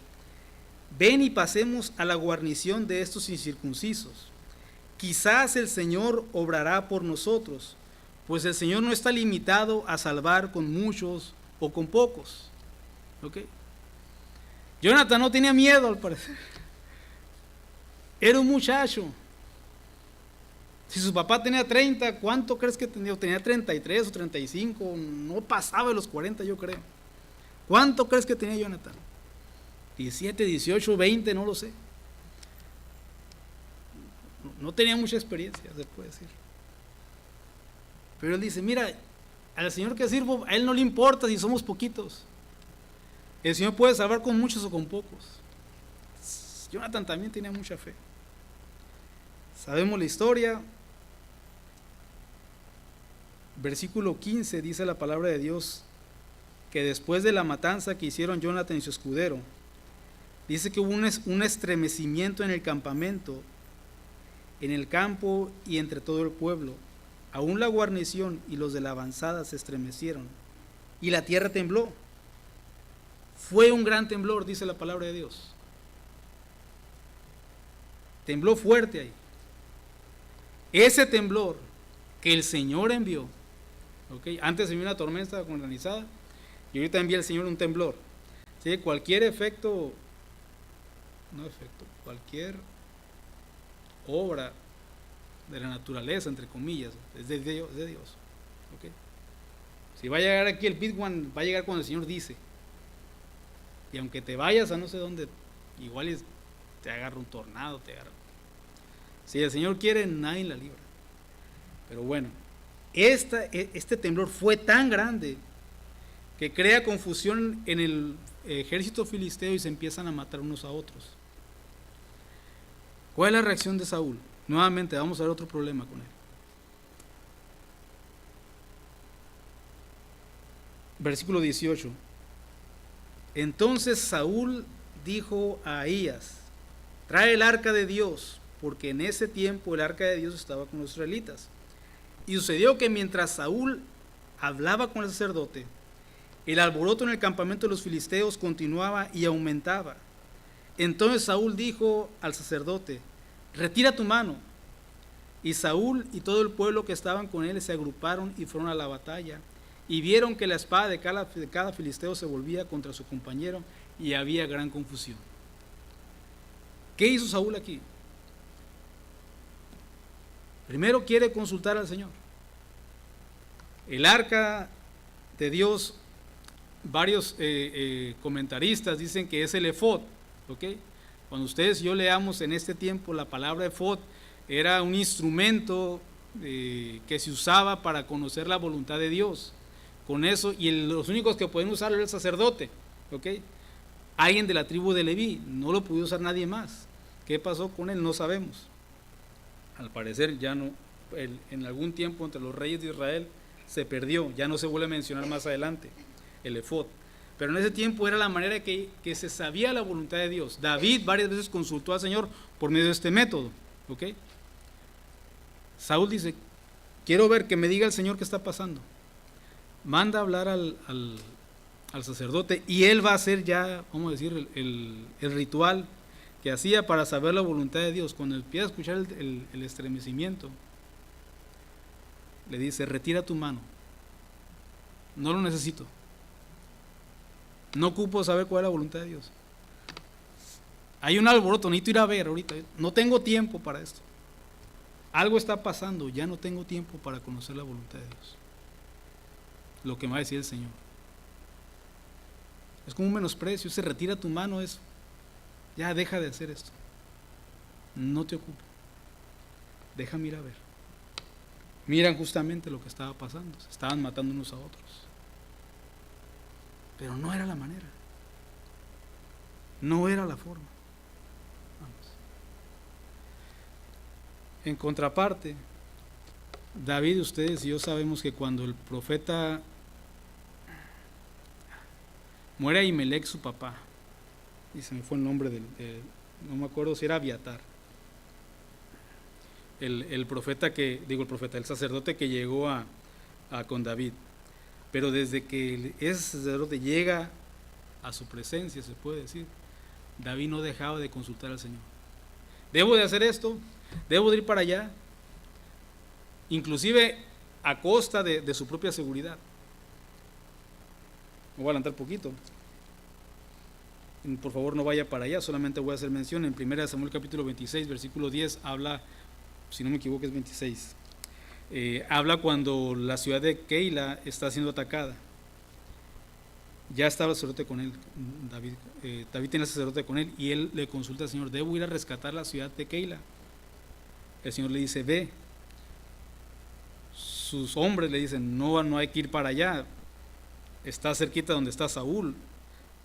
ven y pasemos a la guarnición de estos incircuncisos. Quizás el Señor obrará por nosotros, pues el Señor no está limitado a salvar con muchos o con pocos. ¿Okay? Jonathan no tenía miedo, al parecer. Era un muchacho. Si su papá tenía 30, ¿cuánto crees que tenía? Tenía 33 o 35, no pasaba de los 40, yo creo. ¿Cuánto crees que tenía Jonathan? 17, 18, 20, no lo sé. No tenía mucha experiencia, se puede decir. Pero él dice, mira, al Señor que sirvo, a Él no le importa si somos poquitos. El Señor puede salvar con muchos o con pocos. Jonathan también tenía mucha fe. Sabemos la historia. Versículo 15 dice la palabra de Dios que después de la matanza que hicieron Jonathan y su escudero, dice que hubo un estremecimiento en el campamento, en el campo y entre todo el pueblo. Aún la guarnición y los de la avanzada se estremecieron y la tierra tembló. Fue un gran temblor, dice la palabra de Dios. Tembló fuerte ahí. Ese temblor que el Señor envió, ¿okay? Antes se vio una tormenta granizada y ahorita envía el Señor un temblor. ¿Sí? Cualquier cualquier obra de la naturaleza, entre comillas, es de Dios. ¿Okay? Si va a llegar aquí el Big One, va a llegar cuando el Señor dice. Y aunque te vayas a no sé dónde, igual te agarra un tornado, te agarra. Si el Señor quiere, nadie la libra. Pero bueno, este temblor fue tan grande que crea confusión en el ejército filisteo y se empiezan a matar unos a otros. ¿Cuál es la reacción de Saúl? Nuevamente vamos a ver otro problema con él. Versículo 18. Entonces Saúl dijo a Ahías, trae el arca de Dios, porque en ese tiempo el arca de Dios estaba con los israelitas. Y sucedió que mientras Saúl hablaba con el sacerdote, el alboroto en el campamento de los filisteos continuaba y aumentaba. Entonces Saúl dijo al sacerdote, retira tu mano. Y Saúl y todo el pueblo que estaban con él se agruparon y fueron a la batalla. Y vieron que la espada de cada filisteo se volvía contra su compañero y había gran confusión. ¿Qué hizo Saúl aquí? Primero quiere consultar al Señor. El arca de Dios, varios comentaristas dicen que es el efod. ¿Okay? Cuando ustedes y yo leamos en este tiempo la palabra efod, era un instrumento que se usaba para conocer la voluntad de Dios. Con eso, y los únicos que pueden usarlo era el sacerdote. ¿Okay? Alguien de la tribu de Leví, no lo pudo usar nadie más. ¿Qué pasó con él? No sabemos. Al parecer ya no, en algún tiempo entre los reyes de Israel se perdió, ya no se vuelve a mencionar más adelante el efod. Pero en ese tiempo era la manera que se sabía la voluntad de Dios. David varias veces consultó al Señor por medio de este método. ¿Okay? Saúl dice, quiero ver, que me diga el Señor qué está pasando. Manda a hablar al sacerdote y él va a hacer ya, vamos a decir, el ritual que hacía para saber la voluntad de Dios. Cuando empieza a escuchar el estremecimiento, le dice, retira tu mano, no lo necesito, no ocupo saber cuál es la voluntad de Dios. Hay un alboroto, necesito ir a ver ahorita, no tengo tiempo para esto. Algo está pasando, ya no tengo tiempo para conocer la voluntad de Dios. Lo que me va a decir el Señor. Es como un menosprecio, se retira tu mano, es ya deja de hacer esto. No te ocupo. Déjame ir a ver. Miran justamente lo que estaba pasando, se estaban matando unos a otros. Pero no era la manera. No era la forma. Vamos. En contraparte, David, ustedes y yo sabemos que cuando el profeta muere Ahimelech, su papá, y se me fue el nombre no me acuerdo si era Abiatar, el sacerdote que llegó con David. Pero desde que ese sacerdote llega a su presencia, se puede decir, David no dejaba de consultar al Señor. ¿Debo de hacer esto? ¿Debo de ir para allá? Inclusive a costa de su propia seguridad. Me voy a adelantar poquito. Por favor, no vaya para allá, solamente voy a hacer mención. En 1 Samuel capítulo 26, versículo 10, habla, si no me equivoco es 26, habla cuando la ciudad de Keila está siendo atacada. Ya estaba el sacerdote con él, David tiene sacerdote con él, y él le consulta al Señor: ¿debo ir a rescatar la ciudad de Keila? El Señor le dice: ve. Sus hombres le dicen: no hay que ir para allá, está cerquita donde está Saúl,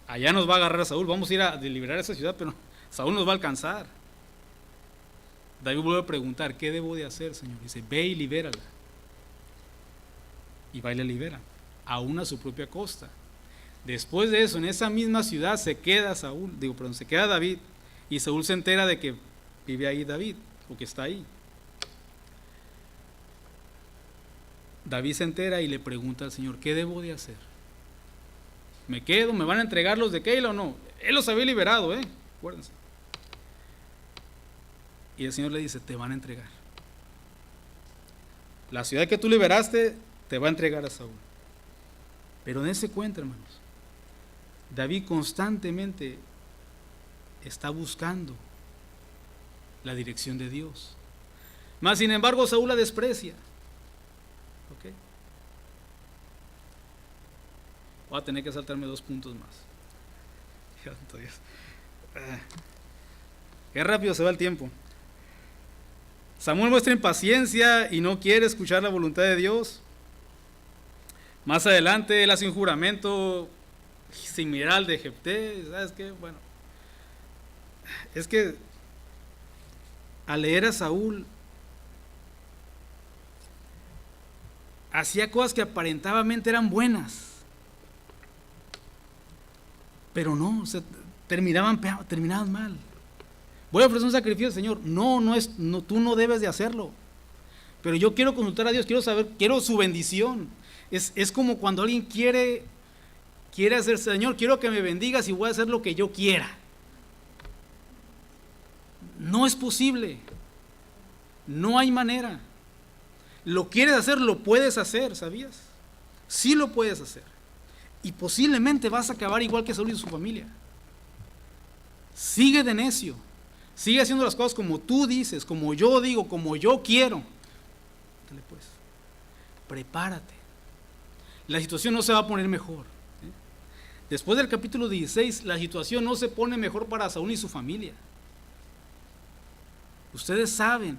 allá nos va a agarrar a Saúl, vamos a ir a liberar esa ciudad, pero Saúl nos va a alcanzar. David vuelve a preguntar: ¿qué debo de hacer, Señor? Dice: ve y libérala. Y va y la libera, aún a su propia costa. Después de eso, en esa misma ciudad se queda se queda David, y Saúl se entera de que vive ahí David, o que está ahí. David se entera y le pregunta al Señor: ¿qué debo de hacer? ¿Me quedo? ¿Me van a entregar los de Keila o no? Él los había liberado, acuérdense. Y el Señor le dice: te van a entregar. La ciudad que tú liberaste te va a entregar a Saúl. Pero en ese cuento, hermanos, David constantemente está buscando la dirección de Dios. Mas sin embargo, Saúl la desprecia. ¿Ok? Voy a tener que saltarme 2 puntos más. Qué rápido se va el tiempo. Samuel muestra impaciencia y no quiere escuchar la voluntad de Dios. Más adelante él hace un juramento similar al de Jefté. ¿Sabes qué? Bueno, es que al leer a Saúl, hacía cosas que aparentemente eran buenas, pero no, terminaban mal. Voy a ofrecer un sacrificio al Señor. No, tú no debes de hacerlo. Pero yo quiero consultar a Dios, quiero su bendición. Es como cuando alguien quiere hacer: Señor, quiero que me bendigas y voy a hacer lo que yo quiera. No es posible. No hay manera. Lo quieres hacer, lo puedes hacer, ¿sabías? Sí lo puedes hacer. Y posiblemente vas a acabar igual que Saúl y su familia. Sigue de necio. Sigue haciendo las cosas como tú dices, como yo digo, como yo quiero. Dale pues. Prepárate. La situación no se va a poner mejor. Después del capítulo 16, la situación no se pone mejor para Saúl y su familia. Ustedes saben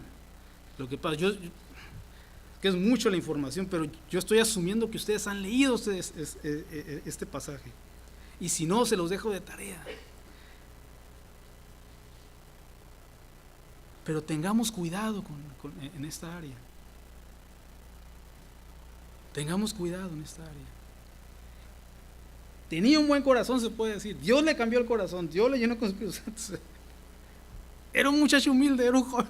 lo que pasa. Que es mucho la información, pero yo estoy asumiendo que ustedes han leído este pasaje. Y si no, se los dejo de tarea. Pero tengamos cuidado en esta área. Tengamos cuidado en esta área. Tenía un buen corazón, se puede decir. Dios le cambió el corazón, Dios le llenó con Espíritu Santo. Era un muchacho humilde, era un joven.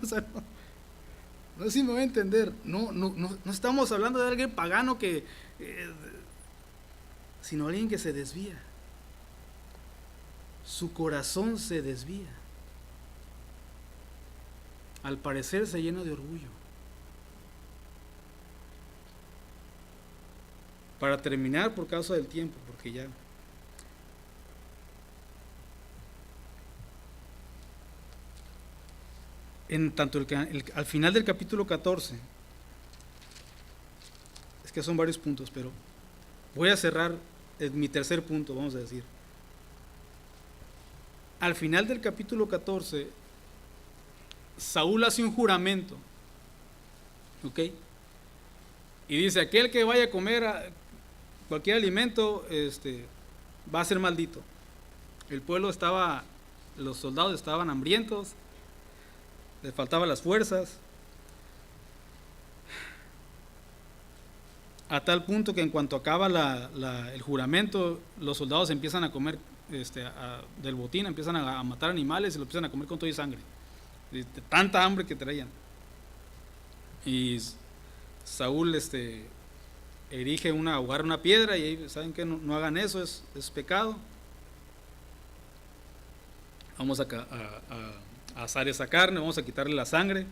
No sé si me voy a entender. No estamos hablando de alguien pagano sino alguien que se desvía. Su corazón se desvía. Al parecer se llena de orgullo. Para terminar, por causa del tiempo, porque ya en tanto al final del capítulo 14, es que son varios puntos, pero voy a cerrar mi tercer punto, vamos a decir. Al final del capítulo 14, Saúl hace un juramento, ¿ok? Y dice: aquel que vaya a comer cualquier alimento va a ser maldito. El pueblo los soldados estaban hambrientos, les faltaban las fuerzas, a tal punto que en cuanto acaba el juramento, los soldados empiezan a comer del botín, empiezan a matar animales y lo empiezan a comer con todo y sangre, de tanta hambre que traían. Y Saúl erige agarra una piedra y ahí, ¿saben qué? No hagan eso, es pecado. Vamos a asar esa carne, vamos a quitarle la sangre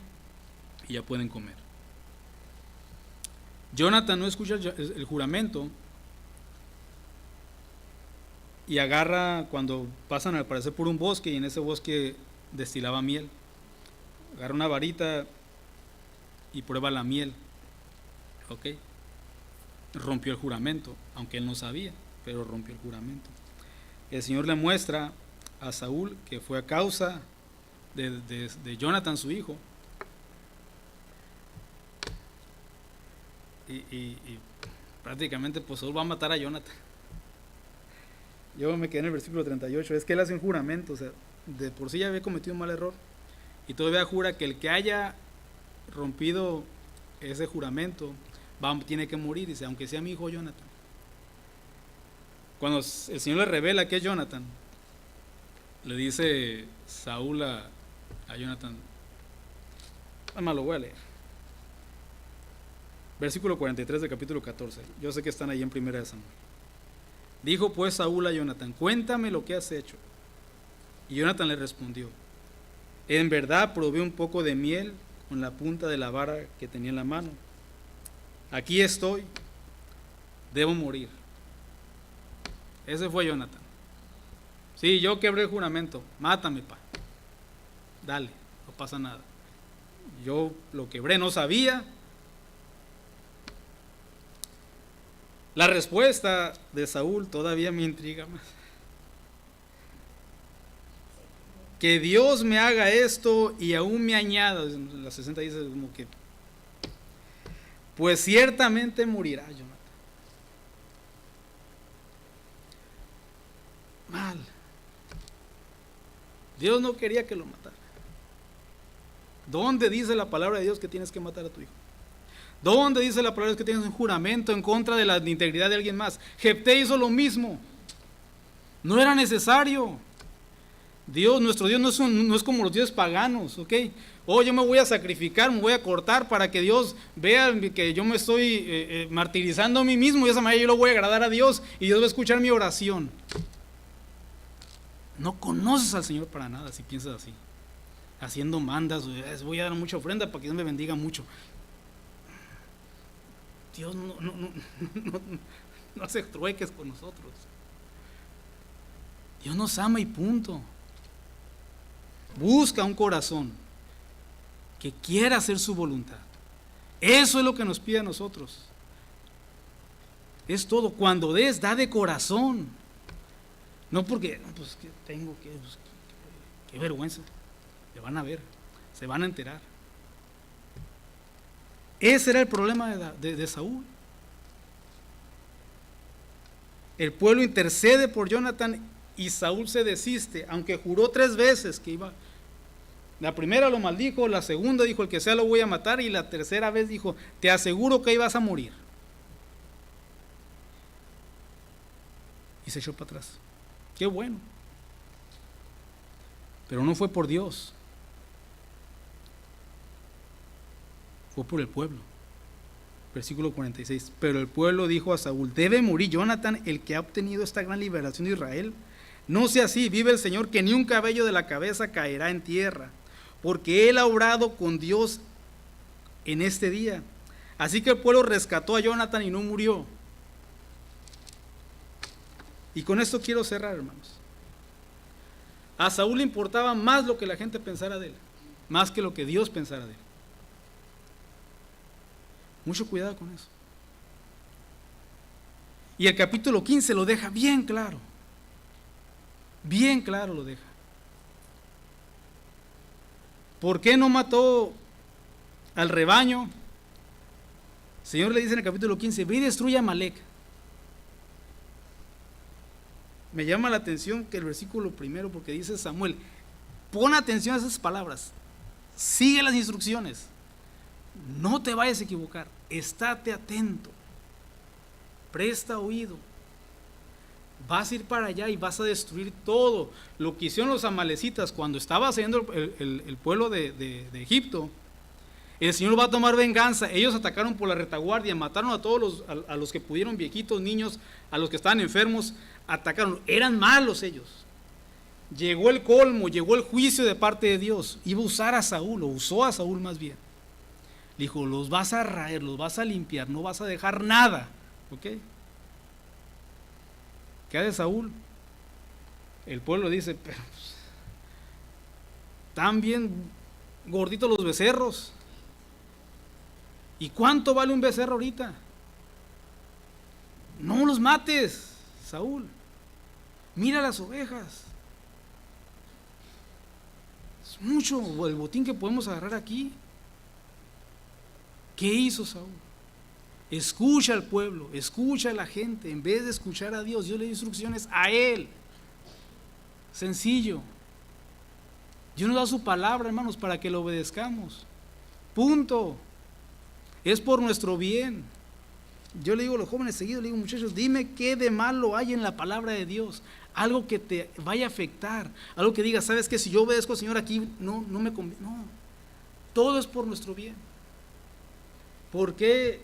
y ya pueden comer. Jonathan no escucha el juramento y agarra, cuando pasan al parecer por un bosque, y en ese bosque destilaba miel, agarra una varita y prueba la miel, ¿ok? Rompió el juramento, aunque él no sabía, pero rompió el juramento. El Señor le muestra a Saúl que fue a causa de Jonathan, su hijo, y prácticamente pues Saúl va a matar a Jonathan. Yo me quedé en el versículo 38, es que él hace un juramento, o sea, de por sí ya había cometido un mal error, y todavía jura que el que haya rompido ese juramento tiene que morir, dice, aunque sea mi hijo Jonathan. Cuando el Señor le revela que es Jonathan, le dice Saúl a Jonathan, además lo voy a leer, versículo 43 del capítulo 14, yo sé que están ahí en primera de Samuel. Dijo pues Saúl a Jonathan, cuéntame lo que has hecho. Y Jonathan le respondió, en verdad probé un poco de miel con la punta de la vara que tenía en la mano. Aquí estoy, debo morir. Ese fue Jonathan. Sí, yo quebré el juramento, mátame, pa. Dale, no pasa nada. Yo lo quebré, no sabía. La respuesta de Saúl todavía me intriga más. Que Dios me haga esto y aún me añada. La 60 dice como que, pues ciertamente morirá Jonathan. Mal. Dios no quería que lo matara. ¿Dónde dice la palabra de Dios que tienes que matar a tu hijo? ¿Dónde dice la palabra de Dios que tienes un juramento en contra de la integridad de alguien más? Jefté hizo lo mismo. No era necesario. Dios, nuestro Dios no es como los dioses paganos, ¿ok? Yo me voy a sacrificar, me voy a cortar para que Dios vea que yo me estoy martirizando a mí mismo, y de esa manera yo lo voy a agradar a Dios y Dios va a escuchar mi oración. No conoces al Señor para nada si piensas así, haciendo mandas, voy a dar mucha ofrenda para que Dios me bendiga mucho. Dios no hace trueques con nosotros. Dios nos ama y punto. Busca un corazón que quiera hacer su voluntad. Eso es lo que nos pide a nosotros. Es todo. Cuando des, da de corazón. No porque, pues que tengo que, pues, qué vergüenza. Le van a ver, se van a enterar. Ese era el problema de Saúl. El pueblo intercede por Jonathan y Saúl se desiste, aunque juró 3 veces que iba. La primera lo maldijo, la segunda dijo, el que sea lo voy a matar, y la tercera vez dijo, te aseguro que ibas a morir. Y se echó para atrás. Qué bueno. Pero no fue por Dios. Fue por el pueblo. Versículo 46. Pero el pueblo dijo a Saúl, ¿debe morir Jonathan, el que ha obtenido esta gran liberación de Israel? No sea así, vive el Señor, que ni un cabello de la cabeza caerá en tierra, porque él ha obrado con Dios en este día. Así que el pueblo rescató a Jonathan y no murió. Y con esto quiero cerrar, hermanos. A Saúl le importaba más lo que la gente pensara de él, más que lo que Dios pensara de él. Mucho cuidado con eso. Y el capítulo 15 lo deja bien claro. Bien claro lo deja. ¿Por qué no mató al rebaño? El Señor le dice en el capítulo 15, ve y destruye a Amalek. Me llama la atención que el versículo primero, porque dice Samuel, pon atención a esas palabras, sigue las instrucciones, no te vayas a equivocar, estate atento, presta oído. Vas a ir para allá y vas a destruir todo lo que hicieron los amalecitas cuando estaba haciendo el pueblo de Egipto. El Señor va a tomar venganza. Ellos atacaron por la retaguardia, mataron a todos a los que pudieron, viejitos, niños, a los que estaban enfermos, atacaron. Eran malos ellos. Llegó el colmo, llegó el juicio de parte de Dios. Iba a usar a Saúl, o usó a Saúl más bien. Le dijo, los vas a raer, los vas a limpiar, no vas a dejar nada. ¿Ok? ¿Qué hace Saúl? El pueblo dice, pero pues, están bien gorditos los becerros. ¿Y cuánto vale un becerro ahorita? No los mates, Saúl. Mira las ovejas. Es mucho el botín que podemos agarrar aquí. ¿Qué hizo Saúl? Escucha al pueblo, escucha a la gente. En vez de escuchar a Dios, Dios le dio instrucciones a él. Sencillo. Dios nos da su palabra, hermanos, para que lo obedezcamos. Punto. Es por nuestro bien. Yo le digo a los jóvenes seguidos, le digo, muchachos, dime qué de malo hay en la palabra de Dios. Algo que te vaya a afectar. Algo que diga, ¿sabes qué? Si yo obedezco al Señor aquí, no me conviene. No. Todo es por nuestro bien. ¿Por qué?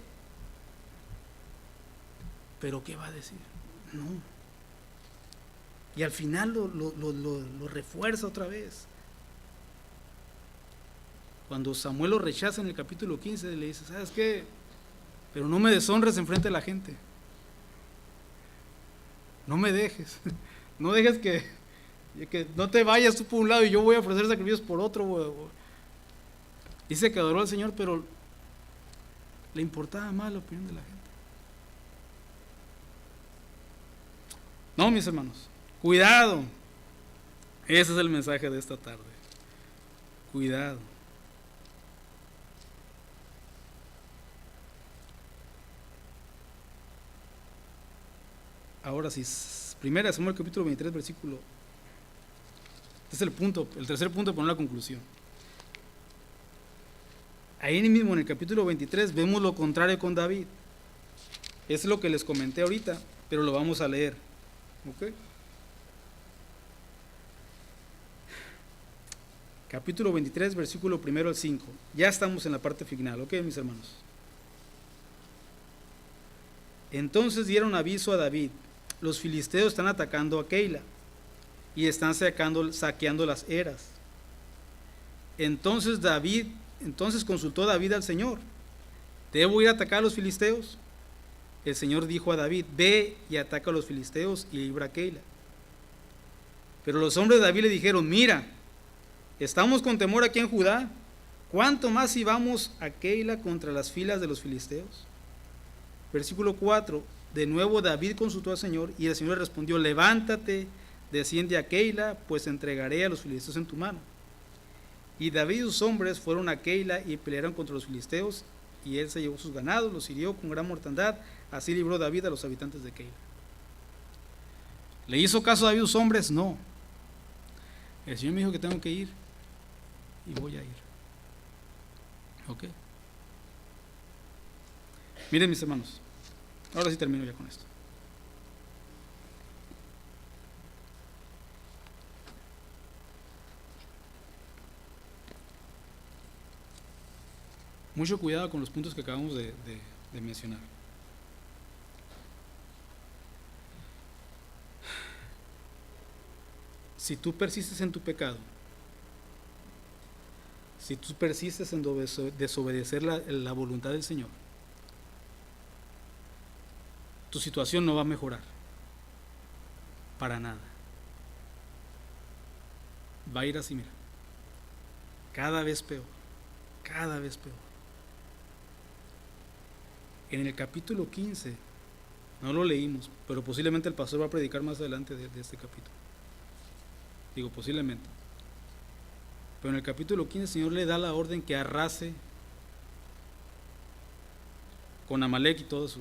¿Pero qué va a decir? No. Y al final lo refuerza otra vez. Cuando Samuel lo rechaza en el capítulo 15, le dice, ¿sabes qué? Pero no me deshonres enfrente de la gente. No me dejes. No dejes que no te vayas tú por un lado y yo voy a ofrecer sacrificios por otro. Dice que adoró al Señor, pero le importaba más la opinión de la gente. No, mis hermanos, cuidado. Ese es el mensaje de esta tarde. Cuidado. Ahora sí, primera Samuel capítulo 23, versículo. Este es el punto, el tercer punto para una conclusión. Ahí mismo en el capítulo 23 vemos lo contrario con David. Es lo que les comenté ahorita, pero lo vamos a leer. ¿Ok? Capítulo 23, versículo 1 al 5. Ya estamos en la parte final, ¿ok, mis hermanos? Entonces dieron aviso a David: los filisteos están atacando a Keila y están saqueando las eras. Entonces consultó David al Señor: ¿debo ir a atacar a los filisteos? El Señor dijo a David: ve y ataca a los filisteos y libra a Keila. Pero los hombres de David le dijeron: mira, estamos con temor aquí en Judá, ¿cuánto más si vamos a Keila contra las filas de los filisteos? Versículo 4. De nuevo David consultó al Señor y el Señor le respondió: levántate, desciende a Keila, pues entregaré a los filisteos en tu mano. Y David y sus hombres fueron a Keila y pelearon contra los filisteos, y él se llevó sus ganados, los hirió con gran mortandad. Así libró David a los habitantes de Keila. ¿Le hizo caso a David a sus hombres? No. El Señor me dijo que tengo que ir y voy a ir. ¿Ok? Miren, mis hermanos, ahora sí termino ya con esto. Mucho cuidado con los puntos que acabamos de mencionar. Si tú persistes en tu pecado, si tú persistes en desobedecer la voluntad del Señor, tu situación no va a mejorar. Para nada. Va a ir así, mira. Cada vez peor. Cada vez peor. En el capítulo 15, no lo leímos, pero posiblemente el pastor va a predicar más adelante de este capítulo. Digo, posiblemente. Pero en el capítulo 15 el Señor le da la orden que arrase con Amalek y todo eso.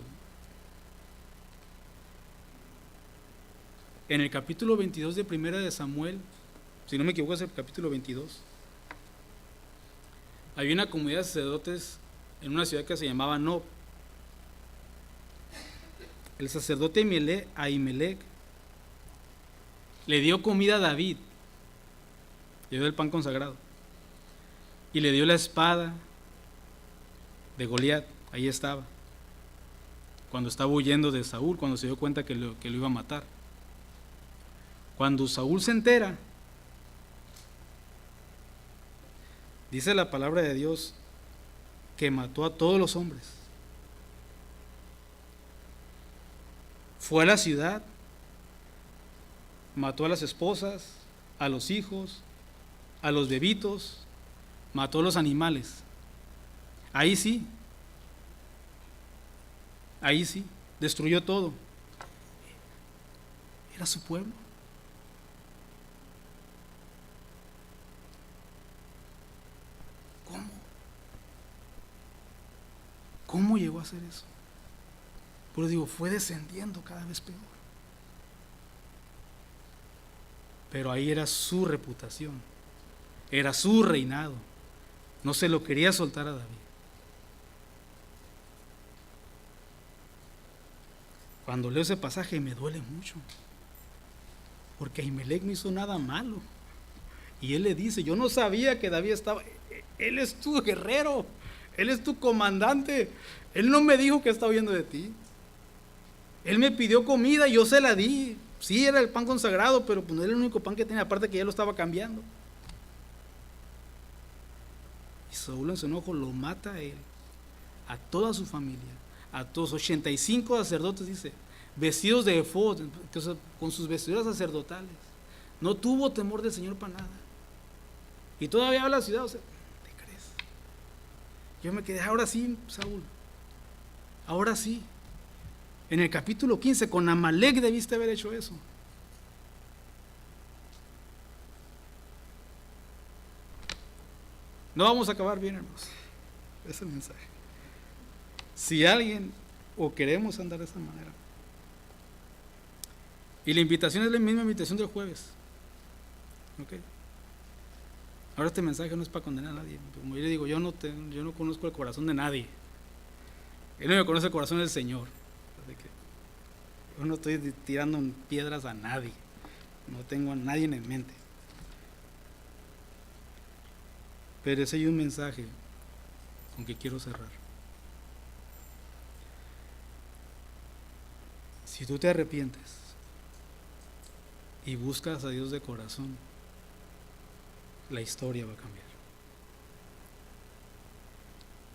En el capítulo 22 de Primera de Samuel, si no me equivoco es el capítulo 22, había una comunidad de sacerdotes en una ciudad que se llamaba Nob. El sacerdote Ahimelech le dio comida a David, le dio el pan consagrado y le dio la espada de Goliat. Ahí estaba, cuando estaba huyendo de Saúl, cuando se dio cuenta que lo iba a matar. Cuando Saúl se entera, dice la palabra de Dios que mató a todos los hombres. Fue a la ciudad, mató a las esposas, a los hijos, a los bebitos, mató a los animales. Ahí sí, destruyó todo. Era su pueblo. ¿Cómo llegó a hacer eso? Pero digo, fue descendiendo cada vez peor. Pero ahí era su reputación, era su reinado. No se lo quería soltar a David. Cuando leo ese pasaje me duele mucho, porque Ahimelech no hizo nada malo. Y él le dice, yo no sabía que David estaba, él es tu guerrero, él es tu comandante, él no me dijo que estaba huyendo de ti. Él me pidió comida y yo se la di. Sí, era el pan consagrado, pero pues no era el único pan que tenía, aparte que ya lo estaba cambiando. Y Saúl en su enojo lo mata a él, a toda su familia, a todos 85 sacerdotes, dice, vestidos de efod, con sus vestiduras sacerdotales. No tuvo temor del Señor para nada. Y todavía habla la ciudad, o sea, ¿te crees? Yo me quedé, ahora sí, Saúl, ahora sí. En el capítulo 15, con Amalek debiste haber hecho eso. No vamos a acabar bien, hermanos. Ese es el mensaje. Si alguien o queremos andar de esa manera. Y la invitación es la misma invitación del jueves. ¿Ok? Ahora este mensaje no es para condenar a nadie. Como yo le digo, yo no conozco el corazón de nadie. Él no me conoce el corazón del Señor. Así que yo no estoy tirando piedras a nadie. No tengo a nadie en mente. Pero ese es un mensaje con que quiero cerrar. Si tú te arrepientes y buscas a Dios de corazón, la historia va a cambiar.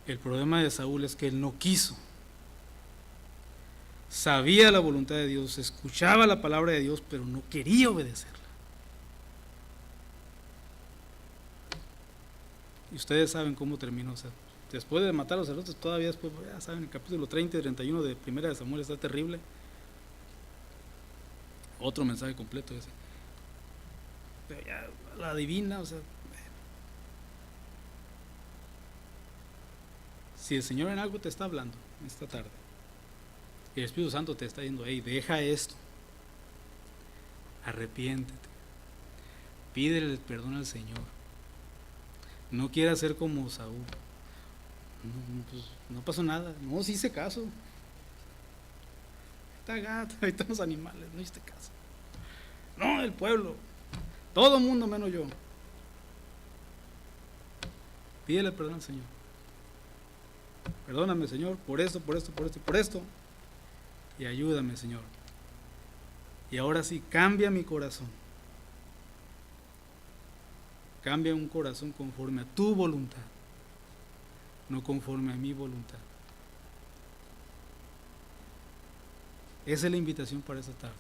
El problema de Saúl es que él no quiso. Sabía la voluntad de Dios, escuchaba la palabra de Dios, pero no quería obedecerla. Y ustedes saben cómo terminó. O sea, después de matar a los sacerdotes, todavía después, ya saben, el capítulo 30 y 31 de Primera de Samuel está terrible. Otro mensaje completo ese. Pero ya la divina, o sea, si el Señor en algo te está hablando esta tarde, y el Espíritu Santo te está diciendo, hey, deja esto, arrepiéntete, pídele perdón al Señor, no quieras ser como Saúl, pues, no pasó nada, no, sí hice caso, está gato, ahí están los animales, no hiciste caso, no, el pueblo, todo el mundo menos yo, pídele perdón al Señor, perdóname Señor, por esto, por esto, por esto y por esto, y ayúdame Señor, y ahora sí, cambia mi corazón, cambia un corazón conforme a tu voluntad, no conforme a mi voluntad. Esa es la invitación para esta tarde.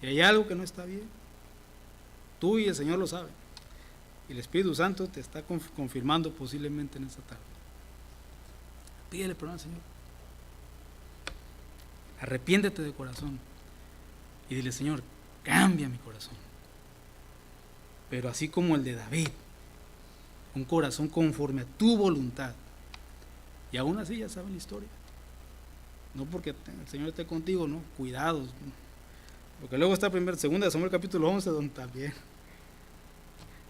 Si hay algo que no está bien, tú y el Señor lo saben, y el Espíritu Santo te está confirmando posiblemente en esta tarde. Pídele perdón al Señor, arrepiéntete de corazón y dile, Señor, cambia mi corazón, pero así como el de David, un corazón conforme a tu voluntad. Y aún así ya saben la historia, no porque el Señor esté contigo, no, cuidados, porque luego está segunda de Samuel capítulo 11, donde también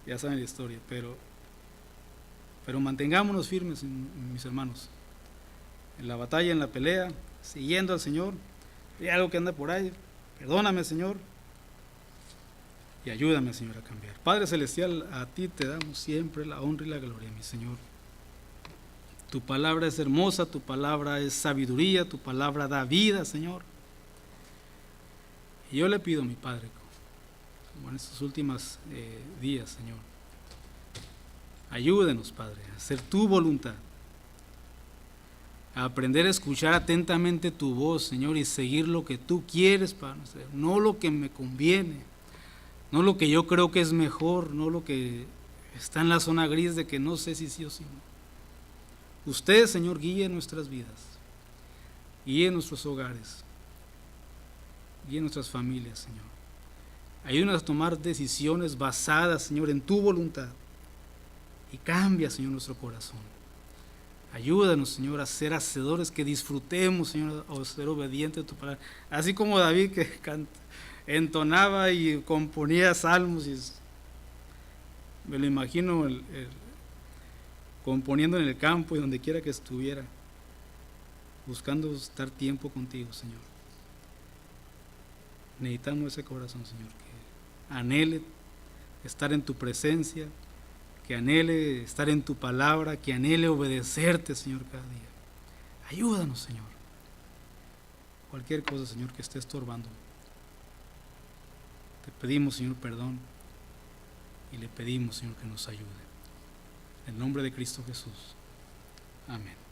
ya saben la historia, pero mantengámonos firmes, mis hermanos, en la batalla, en la pelea, siguiendo al Señor. Hay algo que anda por ahí, perdóname Señor, y ayúdame Señor a cambiar. Padre Celestial, a ti te damos siempre la honra y la gloria, mi Señor. Tu palabra es hermosa, tu palabra es sabiduría, tu palabra da vida, Señor. Y yo le pido, mi Padre, como en estos últimos días, Señor, ayúdenos, Padre, a hacer tu voluntad. a aprender a escuchar atentamente tu voz, Señor, y seguir lo que tú quieres para nosotros, no lo que me conviene, no lo que yo creo que es mejor, no lo que está en la zona gris de que no sé si sí o si no. Usted, Señor, guíe nuestras vidas, guíe nuestros hogares, guíe nuestras familias, Señor. Ayúdanos a tomar decisiones basadas, Señor, en tu voluntad. Y cambia, Señor, nuestro corazón. Ayúdanos, Señor, a ser hacedores que disfrutemos, Señor, a ser obedientes a tu palabra. Así como David que entonaba y componía salmos. Me lo imagino componiendo en el campo y donde quiera que estuviera, buscando estar tiempo contigo, Señor. Necesitamos ese corazón, Señor, que anhele estar en tu presencia, que anhele estar en tu palabra, que anhele obedecerte, Señor, cada día. Ayúdanos, Señor. Cualquier cosa, Señor, que esté estorbando. Te pedimos, Señor, perdón y le pedimos, Señor, que nos ayude. En el nombre de Cristo Jesús. Amén.